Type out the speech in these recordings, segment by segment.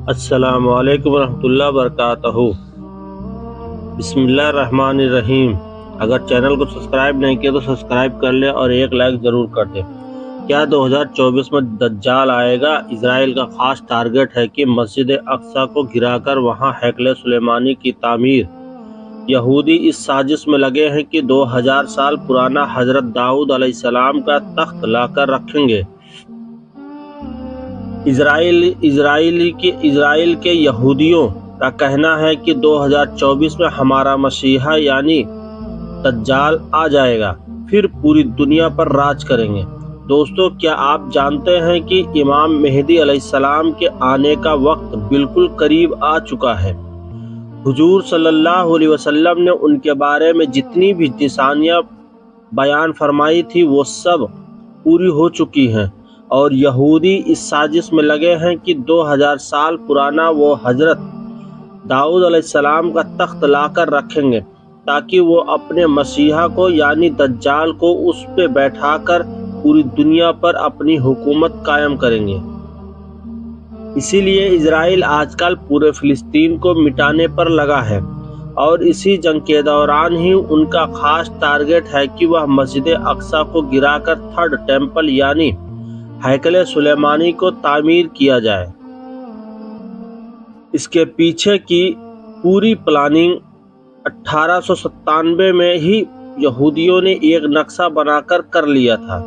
السلام علیکم ورحمۃ اللہ وبرکاتہ۔ بسم اللہ الرحمن الرحیم۔ اگر چینل کو سبسکرائب نہیں کیا تو سبسکرائب کر لیں اور ایک لائک ضرور کر دیں۔ کیا 2024 میں دجال آئے گا؟ اسرائیل کا خاص ٹارگٹ ہے کہ مسجد اقصی کو گرا کر وہاں ہیکل سلیمانی کی تعمیر۔ یہودی اس سازش میں لگے ہیں کہ 2000 سال پرانا حضرت داؤد علیہ السلام کا تخت لا کر رکھیں گے۔ اسرائیل کے یہودیوں کا کہنا ہے کہ 2024 میں ہمارا مسیحا یعنی دجال آ جائے گا، پھر پوری دنیا پر راج کریں گے۔ دوستو، کیا آپ جانتے ہیں کہ امام مہدی علیہ السلام کے آنے کا وقت بالکل قریب آ چکا ہے؟ حضور صلی اللہ علیہ وسلم نے ان کے بارے میں جتنی بھی نشانیاں بیان فرمائی تھی وہ سب پوری ہو چکی ہیں، اور یہودی اس سازش میں لگے ہیں کہ 2000 سال پرانا وہ حضرت داؤد علیہ السلام کا تخت لا کر رکھیں گے تاکہ وہ اپنے مسیحا کو یعنی دجال کو اس پہ بیٹھا کر پوری دنیا پر اپنی حکومت قائم کریں گے۔ اسی لیے اسرائیل آج کل پورے فلسطین کو مٹانے پر لگا ہے، اور اسی جنگ کے دوران ہی ان کا خاص ٹارگٹ ہے کہ وہ مسجد اقصی کو گرا کر تھرڈ ٹیمپل یعنی ہیکل سلیمانی کو تعمیر کیا جائے۔ اس کے پیچھے کی پوری پلاننگ 1897 میں ہی یہودیوں نے ایک نقشہ بنا کر لیا تھا،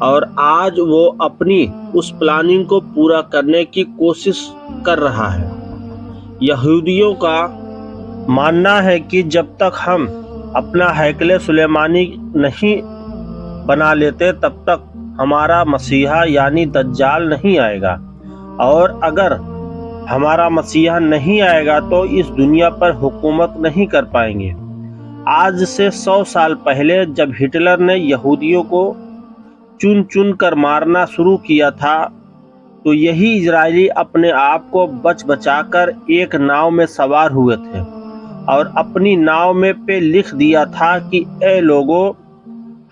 اور آج وہ اپنی اس پلاننگ کو پورا کرنے کی کوشش کر رہا ہے۔ یہودیوں کا ماننا ہے کہ جب تک ہم اپنا ہیکل سلیمانی نہیں بنا لیتے تب تک ہمارا مسیحا یعنی دجال نہیں آئے گا، اور اگر ہمارا مسیحا نہیں آئے گا تو اس دنیا پر حکومت نہیں کر پائیں گے۔ آج سے 100 سال پہلے جب ہٹلر نے یہودیوں کو چن چن کر مارنا شروع کیا تھا تو یہی اسرائیلی اپنے آپ کو بچا کر ایک ناؤ میں سوار ہوئے تھے، اور اپنی ناؤ میں پہ لکھ دیا تھا کہ اے لوگو،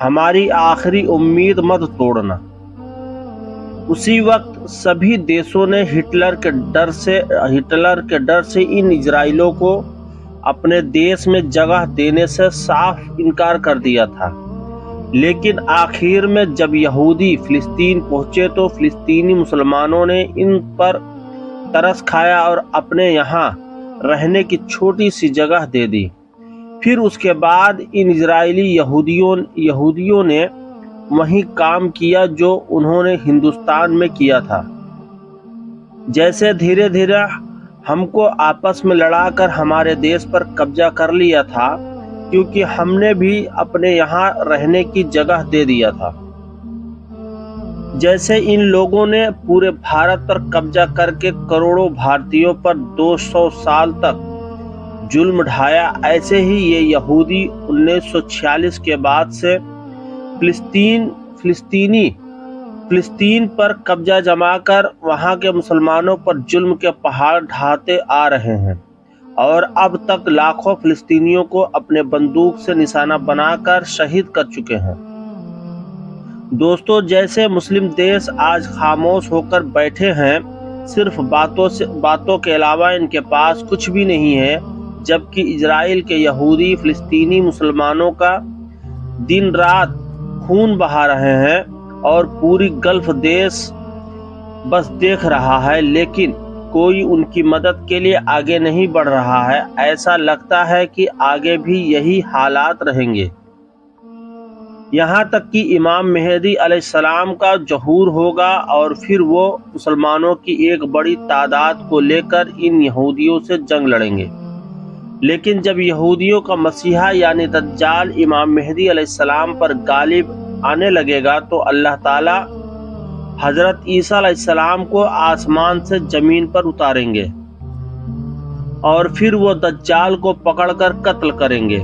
ہماری آخری امید مت توڑنا۔ اسی وقت سبھی دیشوں نے ہٹلر کے ڈر سے ان اسرائیلیوں کو اپنے دیش میں جگہ دینے سے صاف انکار کر دیا تھا، لیکن آخر میں جب یہودی فلسطین پہنچے تو فلسطینی مسلمانوں نے ان پر ترس کھایا اور اپنے یہاں رہنے کی چھوٹی سی جگہ دے دی۔ پھر اس کے بعد ان اسرائیلی یہودیوں نے وہی کام کیا جو انہوں نے ہندوستان میں کیا تھا۔ جیسے دھیرے دھیرے ہم کو آپس میں لڑا کر ہمارے دیش پر قبضہ کر لیا تھا، کیونکہ ہم نے بھی اپنے یہاں رہنے کی جگہ دے دیا تھا۔ جیسے ان لوگوں نے پورے بھارت پر قبضہ کر کے کروڑوں بھارتیوں پر 200 سال تک ظلم ڈھایا، ایسے ہی یہ یہودی 1946 کے بعد سے فلسطین پر قبضہ جما کر وہاں کے مسلمانوں پر ظلم کے پہاڑ ڈھاتے آ رہے ہیں، اور اب تک لاکھوں فلسطینیوں کو اپنے بندوق سے نشانہ بنا کر شہید کر چکے ہیں۔ دوستو، جیسے مسلم دیش آج خاموش ہو کر بیٹھے ہیں، صرف باتوں کے علاوہ ان کے پاس کچھ بھی نہیں ہے، جبکہ اسرائیل کے یہودی فلسطینی مسلمانوں کا دن رات خون بہا رہے ہیں، اور پوری گلف دیش بس دیکھ رہا ہے، لیکن کوئی ان کی مدد کے لیے آگے نہیں بڑھ رہا ہے۔ ایسا لگتا ہے کہ آگے بھی یہی حالات رہیں گے، یہاں تک کہ امام مہدی علیہ السلام کا ظہور ہوگا، اور پھر وہ مسلمانوں کی ایک بڑی تعداد کو لے کر ان یہودیوں سے جنگ لڑیں گے۔ لیکن جب یہودیوں کا مسیحا یعنی دجال امام مہدی علیہ السلام پر غالب آنے لگے گا تو اللہ تعالی حضرت عیسیٰ علیہ السلام کو آسمان سے زمین پر اتاریں گے، اور پھر وہ دجال کو پکڑ کر قتل کریں گے،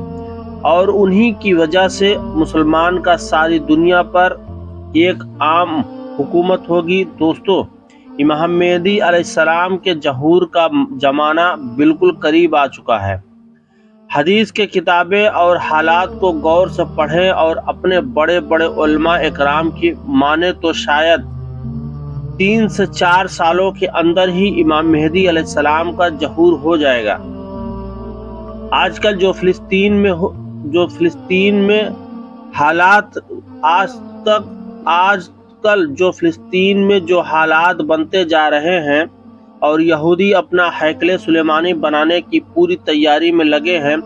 اور انہی کی وجہ سے مسلمان کا ساری دنیا پر ایک عام حکومت ہوگی۔ دوستو، امام مہدی علیہ السلام کے ظہور کا زمانہ بالکل قریب آ چکا ہے۔ حدیث کے کتابیں اور حالات کو غور سے پڑھیں اور اپنے بڑے بڑے علماء اکرام کی مانیں تو شاید 3 سے 4 سالوں کے اندر ہی امام مہدی علیہ السلام کا ظہور ہو جائے گا۔ آج کل جو فلسطین میں حالات جو حالات بنتے جا رہے ہیں اور یہودی اپنا ہیکل سلیمانی بنانے کی پوری تیاری میں لگے ہیں،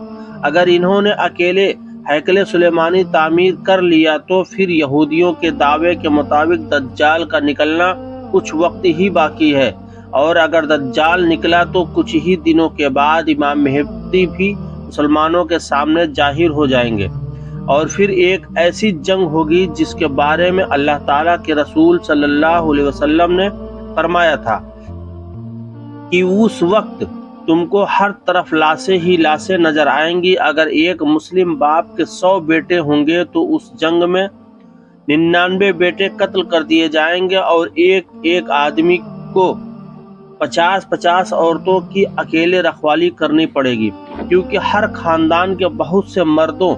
اگر انہوں نے اکیلے ہیکل سلیمانی تعمیر کر لیا تو پھر یہودیوں کے دعوے کے مطابق دجال کا نکلنا کچھ وقت ہی باقی ہے، اور اگر دجال نکلا تو کچھ ہی دنوں کے بعد امام مہدی بھی مسلمانوں کے سامنے ظاہر ہو جائیں گے، اور پھر ایک ایسی جنگ ہوگی جس کے بارے میں اللہ تعالیٰ کے رسول صلی اللہ علیہ وسلم نے فرمایا تھا کہ اس وقت تم کو ہر طرف لاشیں ہی لاشیں نظر آئیں گی۔ اگر ایک مسلم باپ کے 100 بیٹے ہوں گے تو اس جنگ میں 99 بیٹے قتل کر دیے جائیں گے، اور ایک آدمی کو 50 عورتوں کی اکیلے رکھوالی کرنی پڑے گی، کیونکہ ہر خاندان کے بہت سے مردوں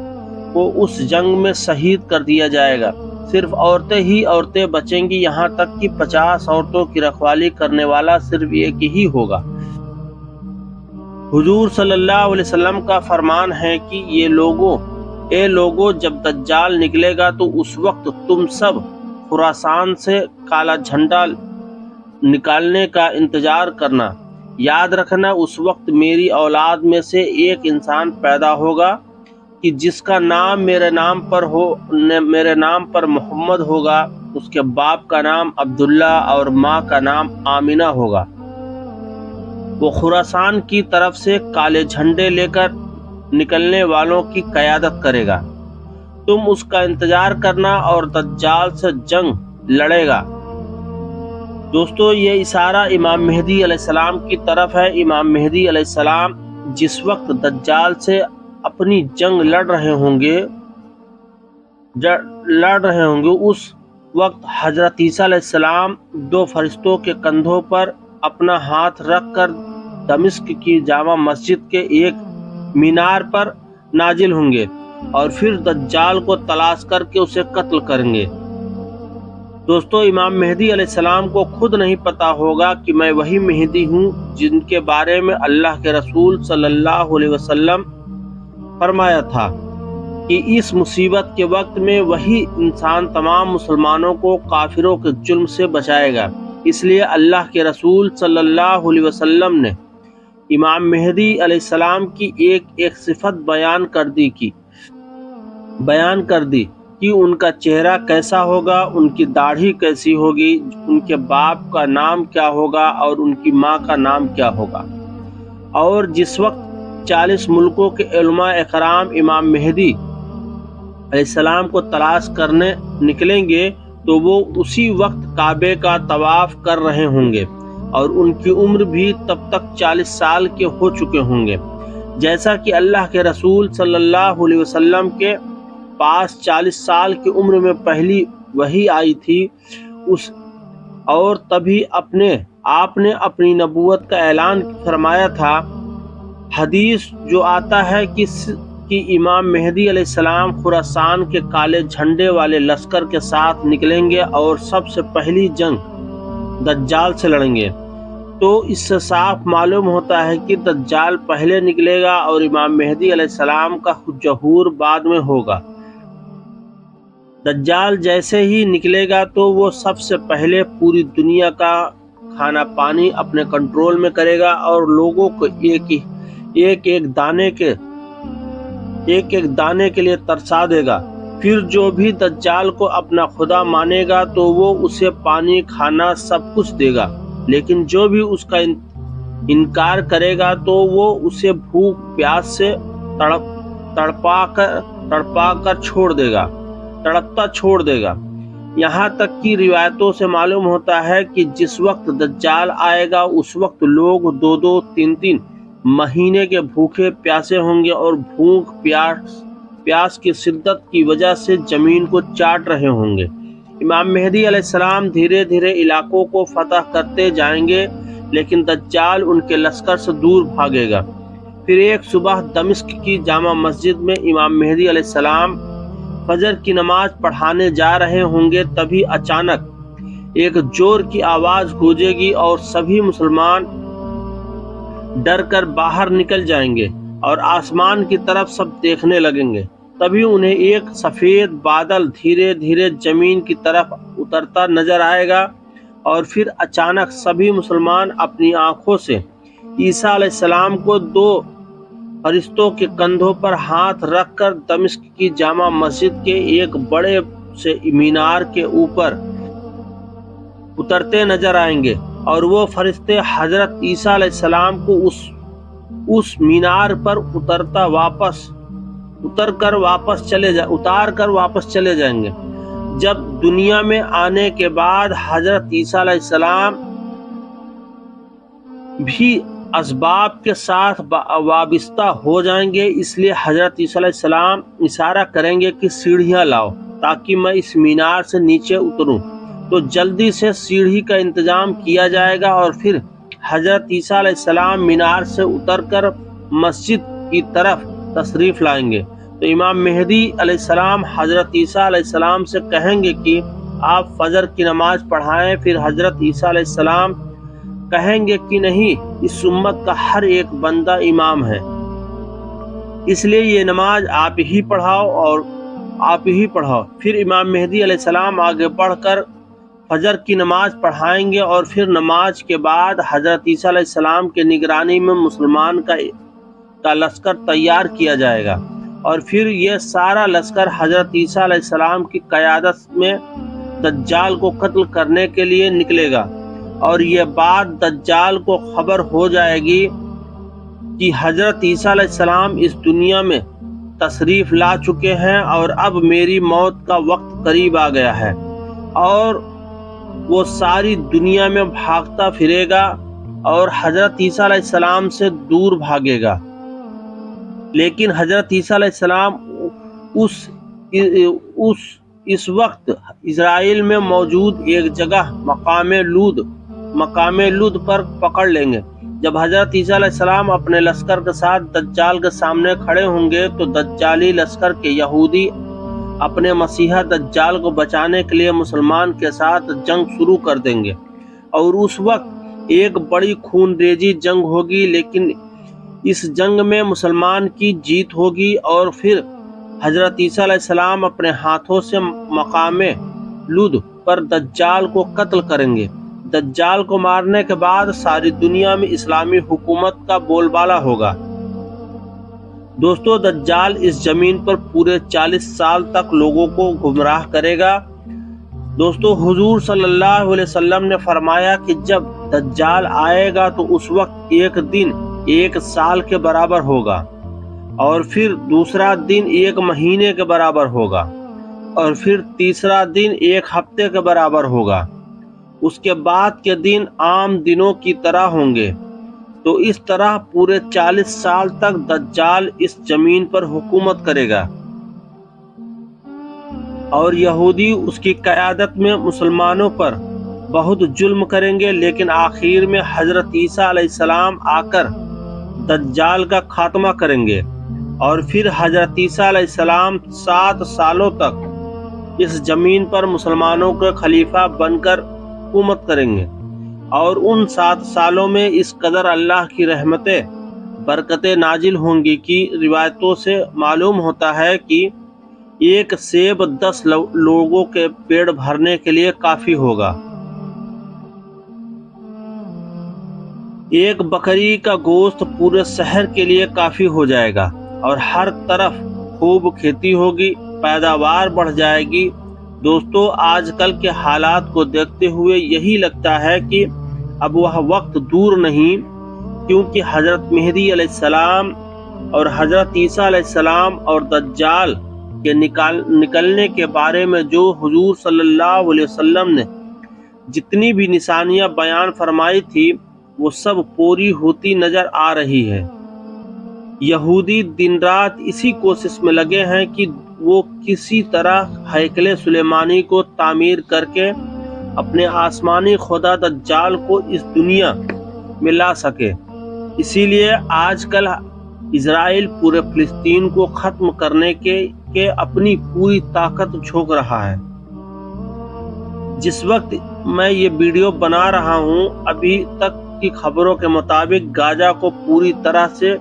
کو اس جنگ میں شہید کر دیا جائے گا، صرف عورتیں بچیں گی، یہاں تک کہ 50 عورتوں کی رکھوالی کرنے والا صرف ایک ہی ہوگا۔ حضور صلی اللہ علیہ وسلم کا فرمان ہے کہ اے لوگو، جب دجال نکلے گا تو اس وقت تم سب خراسان سے کالا جھنڈا نکالنے کا انتظار کرنا۔ یاد رکھنا، اس وقت میری اولاد میں سے ایک انسان پیدا ہوگا کہ جس کا نام میرے نام پر محمد ہوگا، اس کے باپ کا نام عبداللہ اور ماں کا نام آمینہ ہوگا۔ وہ خراسان کی طرف سے کالے جھنڈے لے کر نکلنے والوں کی قیادت کرے گا۔ تم اس کا انتظار کرنا اور دجال سے جنگ لڑے گا۔ دوستو، یہ اشارہ امام مہدی علیہ السلام کی طرف ہے۔ امام مہدی علیہ السلام جس وقت دجال سے اپنی جنگ لڑ رہے ہوں گے اس وقت حضرت عیسیٰ علیہ السلام 2 فرشتوں کے کندھوں پر اپنا ہاتھ رکھ کر دمشق کی جامع مسجد کے ایک مینار پر نازل ہوں گے، اور پھر دجال کو تلاش کر کے اسے قتل کریں گے۔ دوستو، امام مہدی علیہ السلام کو خود نہیں پتا ہوگا کہ میں وہی مہدی ہوں جن کے بارے میں اللہ کے رسول صلی اللہ علیہ وسلم فرمایا تھا کہ اس مصیبت کے وقت میں وہی انسان تمام مسلمانوں کو کافروں کے ظلم سے بچائے گا۔ اس لیے اللہ کے رسول صلی اللہ علیہ وسلم نے امام مہدی علیہ السلام کی ایک صفت بیان کر دی کہ ان کا چہرہ کیسا ہوگا، ان کی داڑھی کیسی ہوگی، ان کے باپ کا نام کیا ہوگا اور ان کی ماں کا نام کیا ہوگا۔ اور جس وقت 40 ملکوں کے علماء اکرام امام مہدی علیہ السلام کو تلاش کرنے نکلیں گے تو وہ اسی وقت کعبے کا طواف کر رہے ہوں گے، اور ان کی عمر بھی تب تک 40 سال کے ہو چکے ہوں گے، جیسا کہ اللہ کے رسول صلی اللہ علیہ وسلم کے پاس 40 سال کی عمر میں پہلی وحی آئی تھی، اور تبھی آپ نے اپنی نبوت کا اعلان فرمایا تھا۔ حدیث جو آتا ہے کہ امام مہدی علیہ السلام خراسان کے کالے جھنڈے والے لشکر کے ساتھ نکلیں گے اور سب سے پہلی جنگ دجال سے لڑیں گے، تو اس سے صاف معلوم ہوتا ہے کہ دجال پہلے نکلے گا اور امام مہدی علیہ السلام کا ظہور بعد میں ہوگا۔ دجال جیسے ہی نکلے گا تو وہ سب سے پہلے پوری دنیا کا کھانا پانی اپنے کنٹرول میں کرے گا اور لوگوں کو ایک دانے کے لیے ترسا دے گا۔ پھر جو بھی دجال کو اپنا خدا مانے گا تو وہ اسے پانی کھانا سب کچھ دے گا، لیکن جو بھی اس کا انکار کرے گا تو وہ اسے بھوک پیاس سے تڑپتا چھوڑ دے گا۔ یہاں تک کہ روایتوں سے معلوم ہوتا ہے کہ جس وقت دجال آئے گا اس وقت لوگ 2 3 مہینے کے بھوکے پیاسے ہوں گے اور بھوک پیاس کی شدت کی وجہ سے زمین کو چاٹ رہے ہوں گے۔ امام مہدی علیہ السلام دھیرے دھیرے علاقوں کو فتح کرتے جائیں گے، لیکن دجال ان کے لشکر سے دور بھاگے گا۔ پھر ایک صبح دمشق کی جامع مسجد میں امام مہدی علیہ السلام فجر کی نماز پڑھانے جا رہے ہوں گے، تبھی اچانک ایک زور کی آواز گونجے گی اور سبھی مسلمان ڈر کر باہر نکل جائیں گے اور آسمان کی طرف سب دیکھنے لگیں گے۔ تبھی انہیں ایک سفید بادل دھیرے دھیرے زمین کی طرف اترتا نظر آئے گا، اور پھر اچانک سبھی مسلمان اپنی آنکھوں سے عیسیٰ علیہ السلام کو دو فرشتوں کے کندھوں پر ہاتھ رکھ کر دمشق کی جامع مسجد کے ایک بڑے سے مینار کے اوپر اترتے نظر آئیں گے، اور وہ فرشتے حضرت عیسیٰ علیہ السلام کو اس مینار پر اتار کر واپس چلے جائیں گے۔ جب دنیا میں آنے کے بعد حضرت عیسیٰ علیہ السلام بھی اسباب کے ساتھ وابستہ ہو جائیں گے، اس لیے حضرت عیسیٰ علیہ السلام اشارہ کریں گے کہ سیڑھیاں لاؤ تاکہ میں اس مینار سے نیچے اتروں، تو جلدی سے سیڑھی کا انتظام کیا جائے گا، اور پھر حضرت عیسیٰ علیہ السلام مینار سے اتر کر مسجد کی طرف تشریف لائیں گے۔ تو امام مہدی علیہ السلام حضرت عیسیٰ علیہ السلام سے کہیں گے کہ آپ فجر کی نماز پڑھائیں، پھر حضرت عیسیٰ علیہ السلام کہیں گے کہ نہیں، اس امت کا ہر ایک بندہ امام ہے، اس لیے یہ نماز آپ ہی پڑھاؤ۔ پھر امام مہدی علیہ السلام آگے بڑھ کر فجر کی نماز پڑھائیں گے، اور پھر نماز کے بعد حضرت عیسیٰ علیہ السلام کے نگرانی میں مسلمان کا لشکر تیار کیا جائے گا، اور پھر یہ سارا لشکر حضرت عیسیٰ علیہ السلام کی قیادت میں دجال کو قتل کرنے کے لیے نکلے گا، اور یہ بات دجال کو خبر ہو جائے گی کہ حضرت عیسیٰ علیہ السلام اس دنیا میں تشریف لا چکے ہیں اور اب میری موت کا وقت قریب آ گیا ہے، اور وہ ساری دنیا میں بھاگتا پھرے گا اور حضرت عیسیٰ علیہ السلام سے دور بھاگے گا۔ لیکن حضرت عیسیٰ علیہ السلام اس وقت اسرائیل میں موجود ایک جگہ مقام لد پر پکڑ لیں گے۔ جب حضرت عیسیٰ علیہ السلام اپنے لشکر کے ساتھ دجال کے سامنے کھڑے ہوں گے تو دجالی لشکر کے یہودی اپنے مسیحا دجال کو بچانے کے لیے مسلمان کے ساتھ جنگ شروع کر دیں گے، اور اس وقت ایک بڑی خون ریزی جنگ ہوگی، لیکن اس جنگ میں مسلمان کی جیت ہوگی، اور پھر حضرت عیسیٰ علیہ السلام اپنے ہاتھوں سے مقام لد پر دجال کو قتل کریں گے۔ دجال کو مارنے کے بعد ساری دنیا میں اسلامی حکومت کا بول بالا ہوگا۔ دوستو، دجال اس زمین پر پورے 40 سال تک لوگوں کو گمراہ کرے گا۔ دوستو، حضور صلی اللہ علیہ وسلم نے فرمایا کہ جب دجال آئے گا تو اس وقت ایک دن 1 سال کے برابر ہوگا، اور پھر دوسرا دن 1 مہینے کے برابر ہوگا، اور پھر تیسرا دن 1 ہفتے کے برابر ہوگا، اس کے بعد کے دن عام دنوں کی طرح ہوں گے۔ تو اس طرح پورے 40 سال تک دجال اس زمین پر حکومت کرے گا، اور یہودی اس کی قیادت میں مسلمانوں پر بہت ظلم کریں گے، لیکن آخر میں حضرت عیسیٰ علیہ السلام آ کر دجال کا خاتمہ کریں گے، اور پھر حضرت عیسیٰ علیہ السلام 7 سالوں تک اس زمین پر مسلمانوں کے خلیفہ بن کر حکومت کریں گے، اور ان 7 سالوں میں اس قدر اللہ کی رحمتیں برکتیں نازل ہوں گی کہ روایتوں سے معلوم ہوتا ہے کہ 1 سیب 10 لوگوں کے پیٹ بھرنے کے لیے کافی ہوگا۔ 1 بکری کا گوشت پورے شہر کے لیے کافی ہو جائے گا، اور ہر طرف خوب کھیتی ہوگی، پیداوار بڑھ جائے گی۔ دوستو، آج کل کے حالات کو دیکھتے ہوئے یہی لگتا ہے کہ اب وہ وقت دور نہیں، کیونکہ حضرت مہدی علیہ السلام اور حضرت عیسیٰ علیہ السلام اور دجال کے نکلنے کے بارے میں جو حضور صلی اللہ علیہ وسلم نے جتنی بھی نشانیاں بیان فرمائی تھی وہ سب پوری ہوتی نظر آ رہی ہے۔ یہودی دن رات اسی کوشش میں لگے ہیں کہ وہ کسی طرح ہیکل سلیمانی کو تعمیر کر کے اپنے آسمانی خدا دجال کو اس دنیا میں لا سکے۔ اسی لیے آج کل اسرائیل پورے فلسطین کو ختم کرنے کے اپنی پوری طاقت جھونک رہا ہے۔ جس وقت میں یہ ویڈیو بنا رہا ہوں ابھی تک کی خبروں کے مطابق غزہ کو پوری طرح سے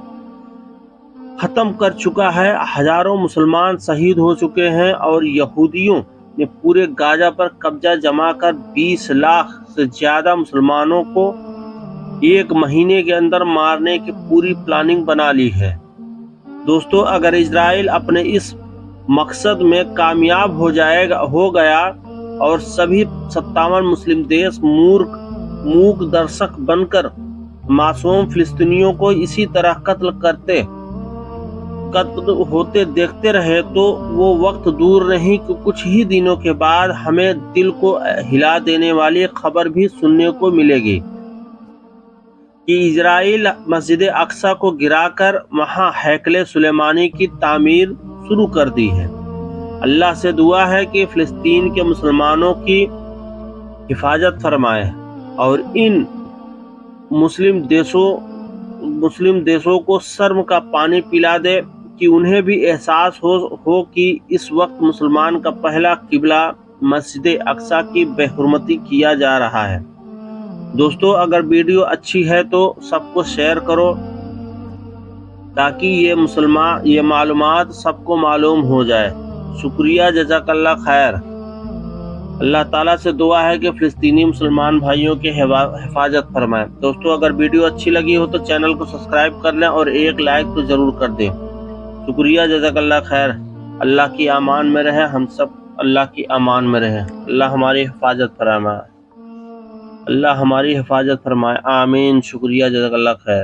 ختم کر چکا ہے. ہزاروں مسلمان شہید ہو چکے ہیں اور یہودیوں نے پورے غزہ پر قبضہ جما کر 20 لاکھ سے زیادہ مسلمانوں کو ایک مہینے کے اندر مارنے کی پوری پلاننگ بنا لی ہے. دوستو، اگر اسرائیل اپنے اس مقصد میں کامیاب ہو گیا اور سبھی 57 مسلم دیش موک درشک بن کر معصوم فلسطینیوں کو اسی طرح قتل ہوتے دیکھتے رہے تو وہ وقت دور نہیں کہ کچھ ہی دنوں کے بعد ہمیں دل کو ہلا دینے والی خبر بھی سننے کو ملے گی کہ اسرائیل مسجد اقصی کو گرا کر وہاں ہیکل سلیمانی کی تعمیر شروع کر دی ہے. اللہ سے دعا ہے کہ فلسطین کے مسلمانوں کی حفاظت فرمائے اور ان مسلم دیشوں کو شرم کا پانی پلا دے کہ انہیں بھی احساس ہو کہ اس وقت مسلمان کا پہلا قبلہ مسجد اقصی کی بے حرمتی کیا جا رہا ہے. دوستو، اگر ویڈیو اچھی ہے تو سب کو شیئر کرو تاکہ یہ معلومات سب کو معلوم ہو جائے. شکریہ، جزاک اللہ خیر. اللہ تعالیٰ سے دعا ہے کہ فلسطینی مسلمان بھائیوں کی حفاظت فرمائے. دوستو، اگر ویڈیو اچھی لگی ہو تو چینل کو سبسکرائب کر لیں اور ایک لائک تو ضرور کر دیں. شکریہ، جزاک اللہ خیر. اللہ کی امان میں رہیں، ہم سب اللہ کی امان میں رہیں. اللہ ہماری حفاظت فرمائے. آمین. شکریہ، جزاک اللہ خیر.